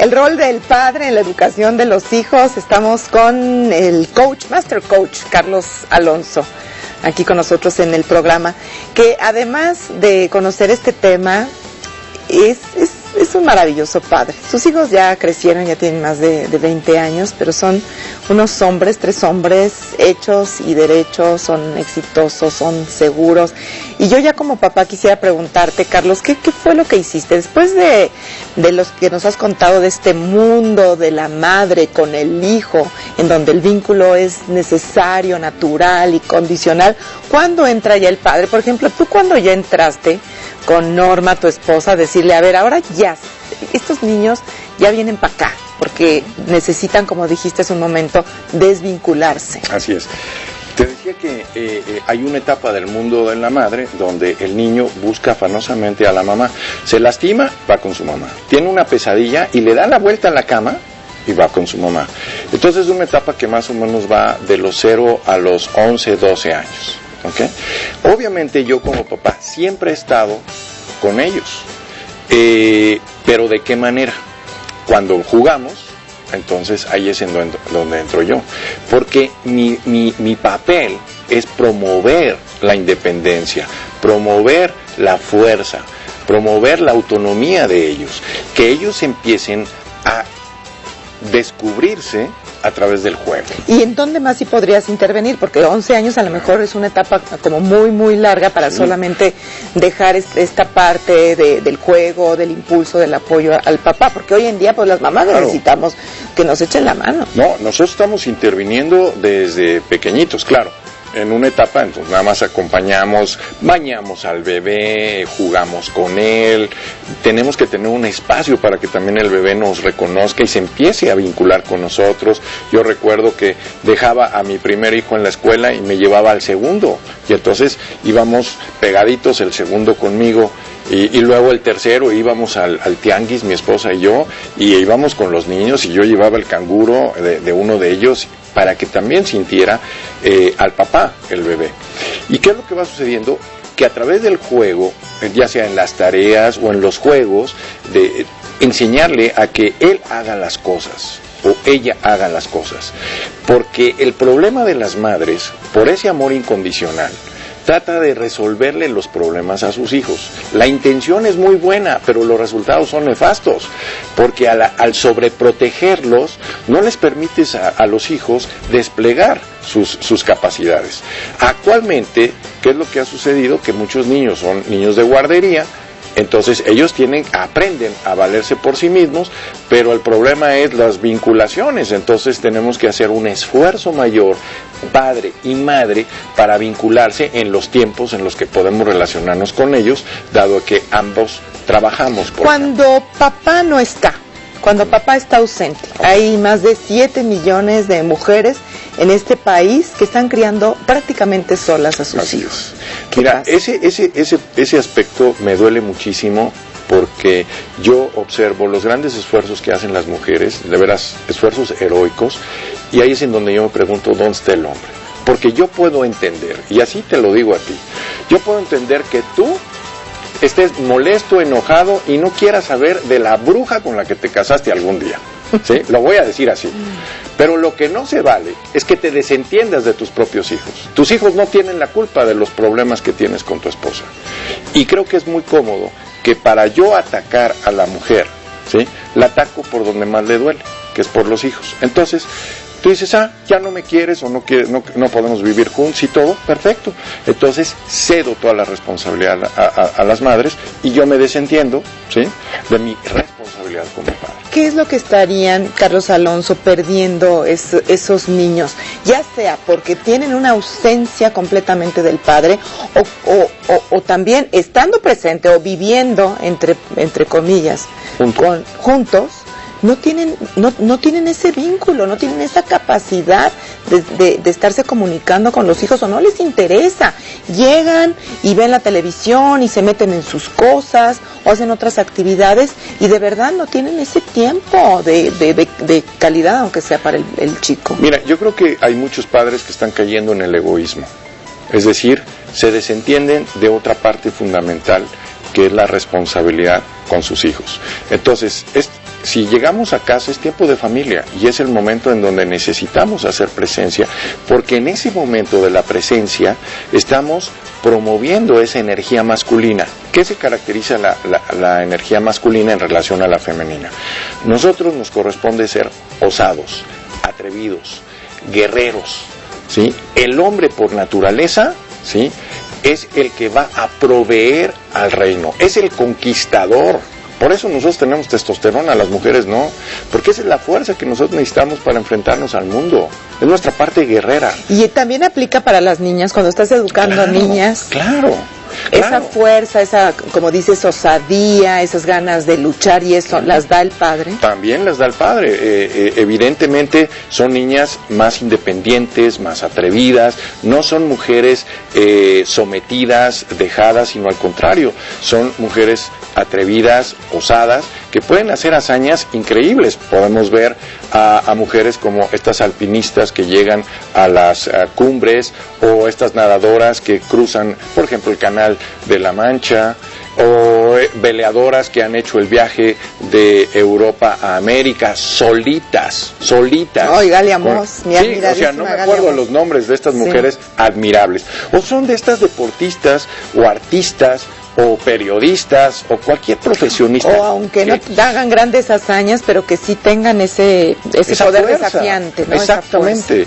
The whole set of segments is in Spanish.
El rol del padre en la educación de los hijos. Estamos con el coach, Master Coach, Carlos Alonso, aquí con nosotros en el programa, que además de conocer este tema, es un maravilloso padre. Sus hijos ya crecieron, ya tienen más de 20 años, pero son unos hombres, 3 hombres hechos y derechos, son exitosos, son seguros. Y yo ya como papá quisiera preguntarte, Carlos, ¿qué fue lo que hiciste? Después de los que nos has contado de este mundo de la madre con el hijo, en donde el vínculo es necesario, natural y condicional, ¿cuándo entra ya el padre? Por ejemplo, tú cuando ya entraste con Norma, tu esposa, a decirle, a ver, ahora ya, estos niños ya vienen para acá, porque necesitan, como dijiste hace un momento, desvincularse. Así es. Te decía que hay una etapa del mundo de la madre donde el niño busca afanosamente a la mamá. Se lastima, va con su mamá. Tiene una pesadilla y le da la vuelta a la cama y va con su mamá. Entonces es una etapa que más o menos va de los 0 a los 11, 12 años. ¿Okay? Obviamente yo como papá siempre he estado con ellos, pero ¿de qué manera? Cuando jugamos, entonces ahí es en donde entro yo, porque mi papel es promover la independencia, promover la fuerza, promover la autonomía de ellos, que ellos empiecen a descubrirse a través del juego. ¿Y en dónde más sí podrías intervenir? Porque 11 años a lo mejor es una etapa como muy larga para solamente dejar esta parte del juego, del impulso, del apoyo al papá, porque hoy en día pues las mamás necesitamos que nos echen la mano. No, nosotros estamos interviniendo desde pequeñitos, claro. En una etapa, entonces nada más acompañamos, bañamos al bebé, jugamos con él, tenemos que tener un espacio para que también el bebé nos reconozca y se empiece a vincular con nosotros. Yo recuerdo que dejaba a mi primer hijo en la escuela y me llevaba al segundo, y entonces íbamos pegaditos el segundo conmigo, y luego el tercero íbamos al tianguis, mi esposa y yo, y íbamos con los niños y yo llevaba el canguro de uno de ellos para que también sintiera al papá, el bebé. ¿Y qué es lo que va sucediendo? Que a través del juego, ya sea en las tareas o en los juegos, de enseñarle a que él haga las cosas o ella haga las cosas. Porque el problema de las madres, por ese amor incondicional, trata de resolverle los problemas a sus hijos. La intención es muy buena, pero los resultados son nefastos, porque al sobreprotegerlos no les permites a los hijos desplegar sus capacidades. Actualmente, ¿qué es lo que ha sucedido? Que muchos niños son niños de guardería. Entonces ellos aprenden a valerse por sí mismos, pero el problema es las vinculaciones. Entonces tenemos que hacer un esfuerzo mayor, padre y madre, para vincularse en los tiempos en los que podemos relacionarnos con ellos, dado que ambos trabajamos. Cuando papá no está, cuando papá está ausente, hay más de 7 millones de mujeres en este país que están criando prácticamente solas a sus hijos. Mira, ese aspecto me duele muchísimo, porque yo observo los grandes esfuerzos que hacen las mujeres, de veras, esfuerzos heroicos, y ahí es en donde yo me pregunto, ¿dónde está el hombre? Porque yo puedo entender, y así te lo digo a ti, yo puedo entender que tú estés molesto, enojado y no quieras saber de la bruja con la que te casaste algún día. ¿Sí? Lo voy a decir así. Pero lo que no se vale es que te desentiendas de tus propios hijos. Tus hijos no tienen la culpa de los problemas que tienes con tu esposa. Y creo que es muy cómodo que para yo atacar a la mujer, ¿sí?, la ataco por donde más le duele, que es por los hijos. Entonces, tú dices, ya no me quieres o no podemos vivir juntos y todo, perfecto. Entonces cedo toda la responsabilidad a las madres y yo me desentiendo, ¿sí?, de mi responsabilidad como padre. ¿Qué es lo que estarían, Carlos Alonso, perdiendo esos niños? Ya sea porque tienen una ausencia completamente del padre o también estando presente o viviendo, entre comillas, juntos. No tienen ese vínculo, no tienen esa capacidad de estarse comunicando con los hijos, o no les interesa. Llegan y ven la televisión y se meten en sus cosas o hacen otras actividades y de verdad no tienen ese tiempo de calidad, aunque sea para el chico. Mira, yo creo que hay muchos padres que están cayendo en el egoísmo. Es decir, se desentienden de otra parte fundamental, que es la responsabilidad con sus hijos. Entonces, si llegamos a casa es tiempo de familia y es el momento en donde necesitamos hacer presencia, porque en ese momento de la presencia estamos promoviendo esa energía masculina. ¿Qué se caracteriza la energía masculina en relación a la femenina? Nosotros nos corresponde ser osados, atrevidos, guerreros, ¿sí? El hombre por naturaleza, ¿sí?, es el que va a proveer al reino, es el conquistador. Por eso nosotros tenemos testosterona, las mujeres no, porque esa es la fuerza que nosotros necesitamos para enfrentarnos al mundo, es nuestra parte guerrera. Y también aplica para las niñas, cuando estás educando a niñas. Claro. Esa fuerza, esa, como dices, osadía, esas ganas de luchar, y eso las da el padre. También las da el padre. Evidentemente son niñas más independientes, más atrevidas, no son mujeres sometidas, dejadas, sino al contrario, son mujeres atrevidas, osadas, que pueden hacer hazañas increíbles. Podemos ver a mujeres como estas alpinistas que llegan a las cumbres, o estas nadadoras que cruzan, por ejemplo, el Canal de la Mancha, o veleadoras que han hecho el viaje de Europa a América solitas. Ay, Galia Moss, mi admiradísima. O sea, no me acuerdo los nombres de estas mujeres admirables. O son de estas deportistas o artistas o periodistas o cualquier profesionista. O aunque no hagan grandes hazañas, pero que sí tengan ese poder fuerza, desafiante, ¿no? Exactamente.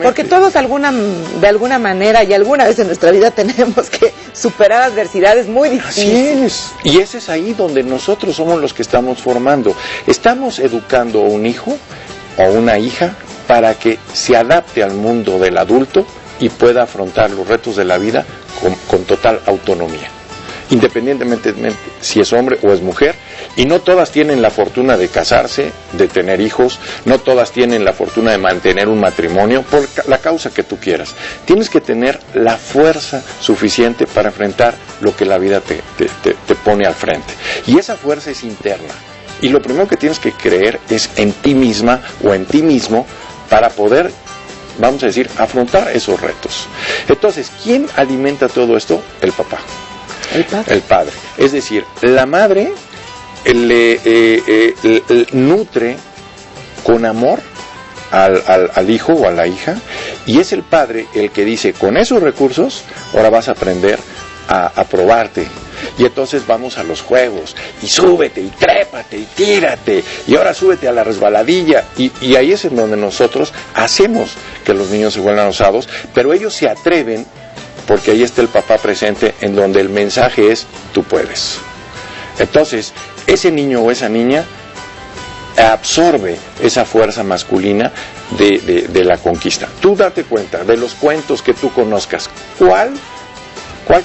Porque todos de alguna manera y alguna vez en nuestra vida tenemos que superar adversidades muy difíciles. Así es. Y ese es ahí donde nosotros somos los que estamos formando. Estamos educando a un hijo o una hija para que se adapte al mundo del adulto y pueda afrontar los retos de la vida con total autonomía, independientemente si es hombre o es mujer. Y no todas tienen la fortuna de casarse, de tener hijos, no todas tienen la fortuna de mantener un matrimonio, por la causa que tú quieras. Tienes que tener la fuerza suficiente para enfrentar lo que la vida te pone al frente, y esa fuerza es interna, y lo primero que tienes que creer es en ti misma o en ti mismo para poder, vamos a decir, afrontar esos retos. Entonces, ¿quién alimenta todo esto? El papá. El padre. Es decir, la madre le nutre con amor al hijo o a la hija, y es el padre el que dice, con esos recursos ahora vas a aprender a probarte. Y entonces vamos a los juegos, y súbete, y trépate, y tírate, y ahora súbete a la resbaladilla, y ahí es en donde nosotros hacemos que los niños se vuelvan osados, pero ellos se atreven porque ahí está el papá presente, en donde el mensaje es, tú puedes. Entonces, ese niño o esa niña absorbe esa fuerza masculina de la conquista. Tú date cuenta, de los cuentos que tú conozcas, ¿cuál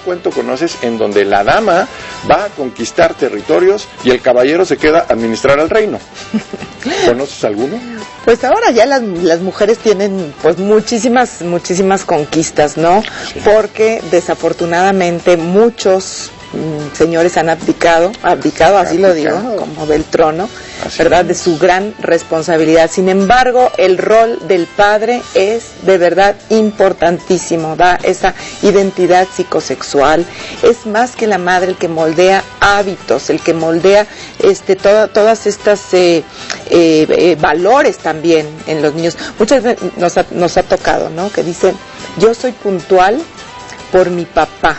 cuento conoces en donde la dama va a conquistar territorios y el caballero se queda a administrar el reino? ¿Conoces alguno? Pues ahora ya las mujeres tienen pues muchísimas conquistas, ¿no? Sí. Porque desafortunadamente muchos señores han abdicado, así lo digo, como del trono, así ¿verdad? De su gran responsabilidad. Sin embargo, el rol del padre es de verdad importantísimo, da esa identidad psicosexual. Es más que la madre el que moldea hábitos, el que moldea todas estas valores también en los niños. Muchas veces nos ha tocado, ¿no? Que dicen, yo soy puntual por mi papá.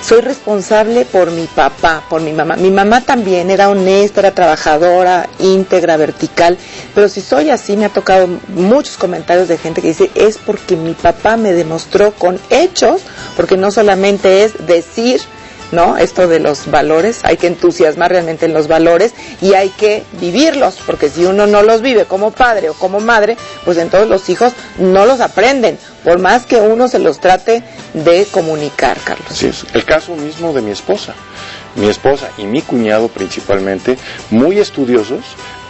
Soy responsable por mi papá, por mi mamá. Mi mamá también era honesta, era trabajadora, íntegra, vertical. Pero si soy así, me ha tocado muchos comentarios de gente que dice, es porque mi papá me demostró con hechos, porque no solamente es decir, ¿no? Esto de los valores, hay que entusiasmar realmente en los valores y hay que vivirlos, porque si uno no los vive como padre o como madre, pues entonces los hijos no los aprenden, por más que uno se los trate de comunicar, Carlos. Sí, es el caso mismo de mi esposa y mi cuñado principalmente, muy estudiosos,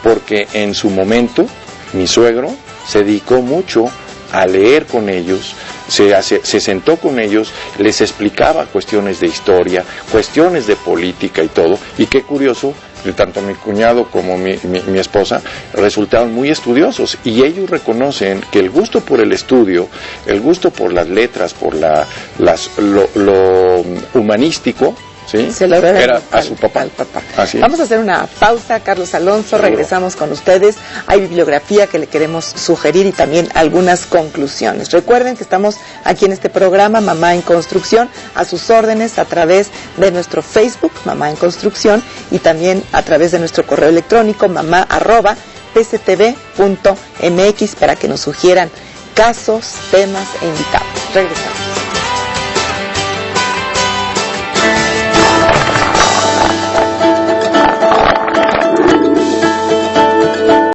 porque en su momento mi suegro se dedicó mucho a leer con ellos, se sentó con ellos, les explicaba cuestiones de historia, cuestiones de política y todo, y qué curioso, tanto mi cuñado como mi esposa resultaron muy estudiosos, y ellos reconocen que el gusto por el estudio, el gusto por las letras, por lo humanístico, ¿sí? Se lo deben Era a su papá. al papá. Así es. Vamos a hacer una pausa, Carlos Alonso, Seguro. regresamos con ustedes. Hay bibliografía que le queremos sugerir y también algunas conclusiones. Recuerden que estamos aquí en este programa Mamá en Construcción, a sus órdenes a través de nuestro Facebook, Mamá en Construcción, y también a través de nuestro correo electrónico, mamá@pctv.mx, para que nos sugieran casos, temas e invitados. Regresamos.